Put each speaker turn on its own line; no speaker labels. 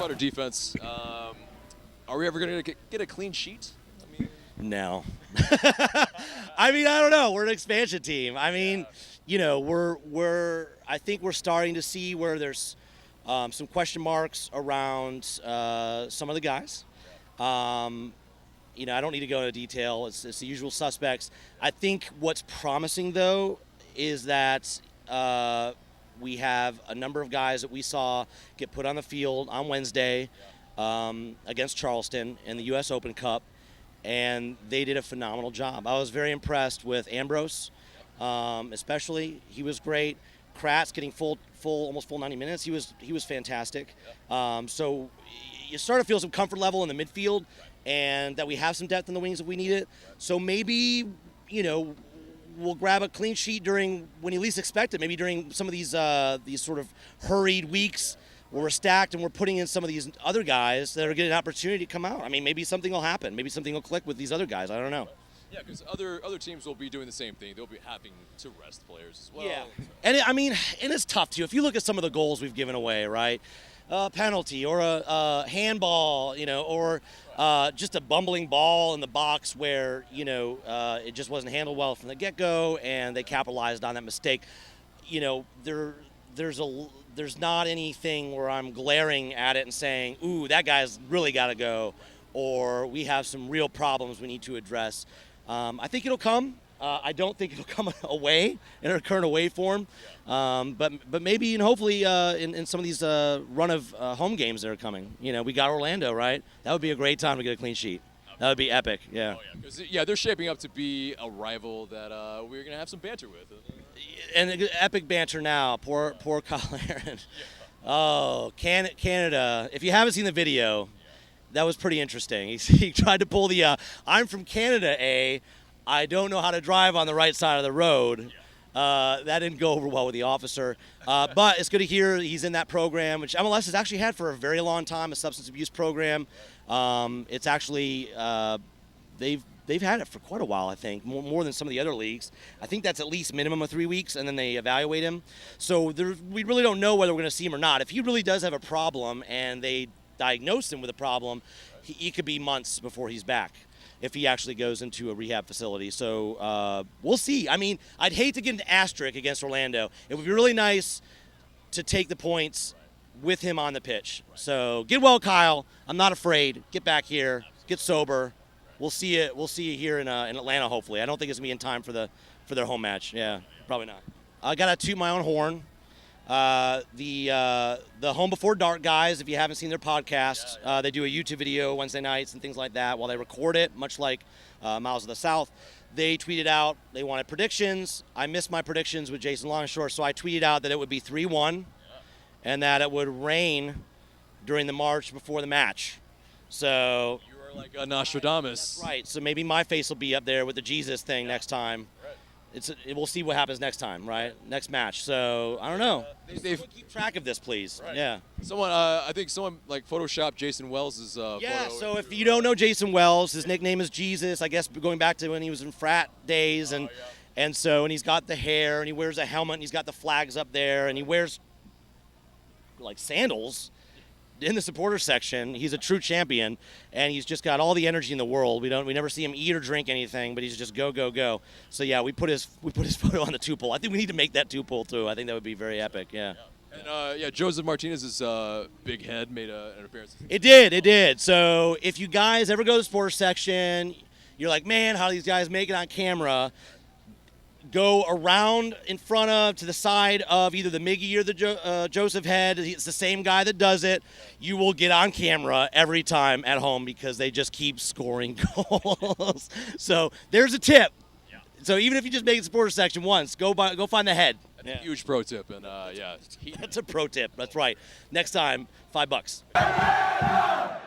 about our defense. Are we ever going to get a clean sheet? I mean,
no. I mean, I don't know. We're an expansion team. I mean, you know, I think we're starting to see where there's some question marks around some of the guys. You know, I don't need to go into detail. It's the usual suspects. I think what's promising, though, is that we have a number of guys that we saw get put on the field on Wednesday against Charleston in the U.S. Open Cup, and they did a phenomenal job. I was very impressed with Ambrose, especially. He was great. Kratz getting almost full 90 minutes. He was fantastic. So you start to feel some comfort level in the midfield, and that we have some depth in the wings if we need it. So maybe, you know, we'll grab a clean sheet during when you least expect it. Maybe during some of these sort of hurried weeks where we're stacked and we're putting in some of these other guys that are getting an opportunity to come out. I mean, maybe something will happen. Maybe something will click with these other guys. I don't know.
Yeah, because other teams will be doing the same thing. They'll be having to rest players as well.
Yeah, and it's tough too. If you look at some of the goals we've given away, right? A penalty or a handball, you know, or just a bumbling ball in the box where, you know, it just wasn't handled well from the get-go, and they capitalized on that mistake. You know, there's not anything where I'm glaring at it and saying, ooh, that guy's really got to go, or we have some real problems we need to address. I think it'll come. I don't think it'll come away in our current away form, but maybe and hopefully in some of these run of home games that are coming. You know, we got Orlando, right? That would be a great time to get a clean sheet. That would be epic. Yeah.
Oh, yeah. 'Cause, yeah, they're shaping up to be a rival that we're gonna have some banter with.
And epic banter now. Poor Kyle Aaron. Oh, Canada. If you haven't seen the video, that was pretty interesting. He tried to pull the I'm from Canada, I don't know how to drive on the right side of the road. That didn't go over well with the officer. But it's good to hear he's in that program, which MLS has actually had for a very long time, a substance abuse program. It's actually, they've had it for quite a while, I think, more than some of the other leagues. I think that's at least minimum of 3 weeks, and then they evaluate him. So we really don't know whether we're going to see him or not. If he really does have a problem and they diagnose him with a problem, he could be months before he's back if he actually goes into a rehab facility. So we'll see. I mean, I'd hate to get an asterisk against Orlando. It would be really nice to take the points with him on the pitch. So get well, Kyle. I'm not afraid. Get back here. Get sober. We'll see you. We'll see you here in Atlanta. Hopefully. I don't think it's gonna be in time for their home match. Yeah, probably not. I gotta toot my own horn. The Home Before Dark guys, if you haven't seen their podcast, they do a YouTube video Wednesday nights and things like that while they record it, much like Miles of the South. They tweeted out they wanted predictions. I missed my predictions with Jason Longshore, so I tweeted out that it would be 3-1 and that it would rain during the march before the match. So
You are like a Nostradamus.
that's right. So maybe my face will be up there with the Jesus thing next time. We'll see what happens next time, right? Next match. So I don't know. Someone keep track of this, please.
Right.
Yeah.
I think someone like photoshopped Jason Wells'
Yeah.
photo.
So if you don't know Jason Wells, his nickname is Jesus. I guess going back to when he was in frat days, and he's got the hair and he wears a helmet and he's got the flags up there and he wears like sandals in the supporter section. He's a true champion, and he's just got all the energy in the world. We never see him eat or drink anything, but he's just go. So yeah, we put his photo on the 2-pole. I think we need to make that 2-pole too. I think that would be very epic. Yeah.
And Joseph Martinez's big head made an appearance.
It did. So if you guys ever go to the supporter section, you're like, man, how do these guys make it on camera? Go around in front of, to the side of either the Miggy or the Joseph head. It's the same guy that does it. You will get on camera every time at home because they just keep scoring goals. So there's a tip. Yeah. So even if you just make the supporter section once, go find the head.
That's a huge pro tip, and
That's a pro tip. That's right. Next time, $5.